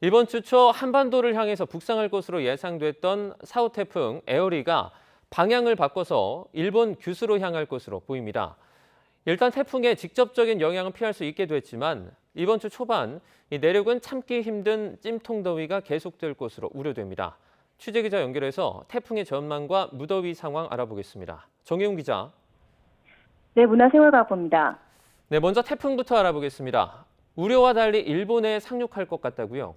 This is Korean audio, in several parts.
이번 주 초 한반도를 향해서 북상할 것으로 예상됐던 사우 태풍 에어리가 방향을 바꿔서 일본 규수로 향할 것으로 보입니다. 일단 태풍의 직접적인 영향은 피할 수 있게 됐지만 이번 주 초반 이 내륙은 참기 힘든 찜통더위가 계속될 것으로 우려됩니다. 취재기자 연결해서 태풍의 전망과 무더위 상황 알아보겠습니다. 정혜웅 기자. 네, 문화생활과학부입니다. 네, 먼저 태풍부터 알아보겠습니다. 우려와 달리 일본에 상륙할 것 같다고요?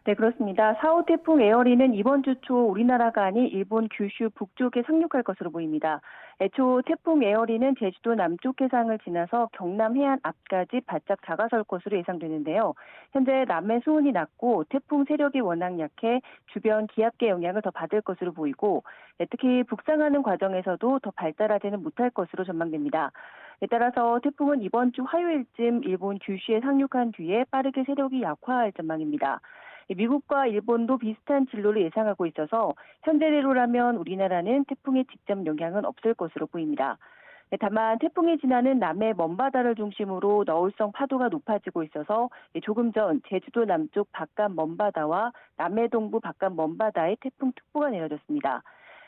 네, 그렇습니다. 4호 태풍 에어리는 이번 주 초 우리나라가 아닌 일본 규슈 북쪽에 상륙할 것으로 보입니다. 애초 태풍 에어리는 제주도 남쪽 해상을 지나서 경남 해안 앞까지 바짝 다가설 것으로 예상되는데요. 현재 남해 수온이 낮고 태풍 세력이 워낙 약해 주변 기압계 영향을 더 받을 것으로 보이고 특히 북상하는 과정에서도 더 발달하지는 못할 것으로 전망됩니다. 따라서 태풍은 이번 주 화요일쯤 일본 규슈에 상륙한 뒤에 빠르게 세력이 약화할 전망입니다. 미국과 일본도 비슷한 진로를 예상하고 있어서 현재대로라면 우리나라는 태풍의 직접 영향은 없을 것으로 보입니다. 다만 태풍이 지나는 남해 먼바다를 중심으로 너울성 파도가 높아지고 있어서 조금 전 제주도 남쪽 바깥 먼바다와 남해 동부 바깥 먼바다에 태풍특보가 내려졌습니다.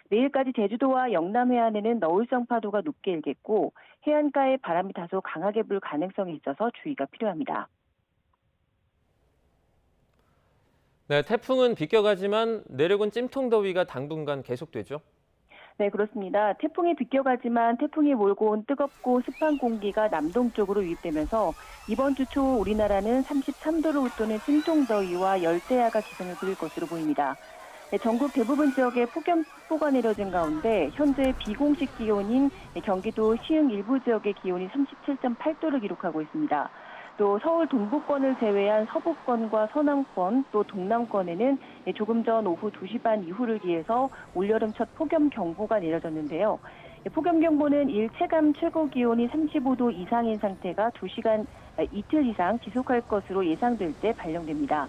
내일까지 제주도와 영남 해안에는 너울성 파도가 높게 일겠고 해안가에 바람이 다소 강하게 불 가능성이 있어서 주의가 필요합니다. 네, 태풍은 비껴가지만 내륙은 찜통더위가 당분간 계속되죠. 네, 그렇습니다. 태풍이 비껴가지만 태풍이 몰고 온 뜨겁고 습한 공기가 남동쪽으로 유입되면서 이번 주 초 우리나라는 33도를 웃도는 찜통더위와 열대야가 기승을 부릴 것으로 보입니다. 네, 전국 대부분 지역에 폭염특보가 내려진 가운데 현재 비공식 기온인 경기도 시흥 일부 지역의 기온이 37.8도를 기록하고 있습니다. 또 서울 동부권을 제외한 서부권과 서남권 또 동남권에는 조금 전 오후 2시 반 이후를 기해서 올여름 첫 폭염경보가 내려졌는데요. 폭염경보는 일체감 최고 기온이 35도 이상인 상태가 이틀 이상 지속할 것으로 예상될 때 발령됩니다.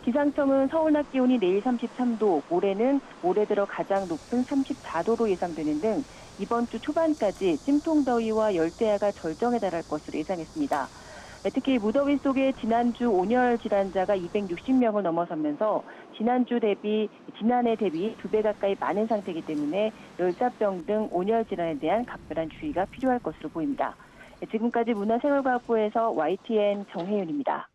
기상청은 서울 낮 기온이 내일 33도, 모레는 올해 들어 가장 높은 34도로 예상되는 등 이번 주 초반까지 찜통더위와 열대야가 절정에 달할 것으로 예상했습니다. 특히 무더위 속에 지난주 온열 질환자가 260명을 넘어서면서 지난해 대비 2배 가까이 많은 상태이기 때문에 열사병 등 온열 질환에 대한 각별한 주의가 필요할 것으로 보입니다. 지금까지 문화생활과학부에서 YTN 정혜윤입니다.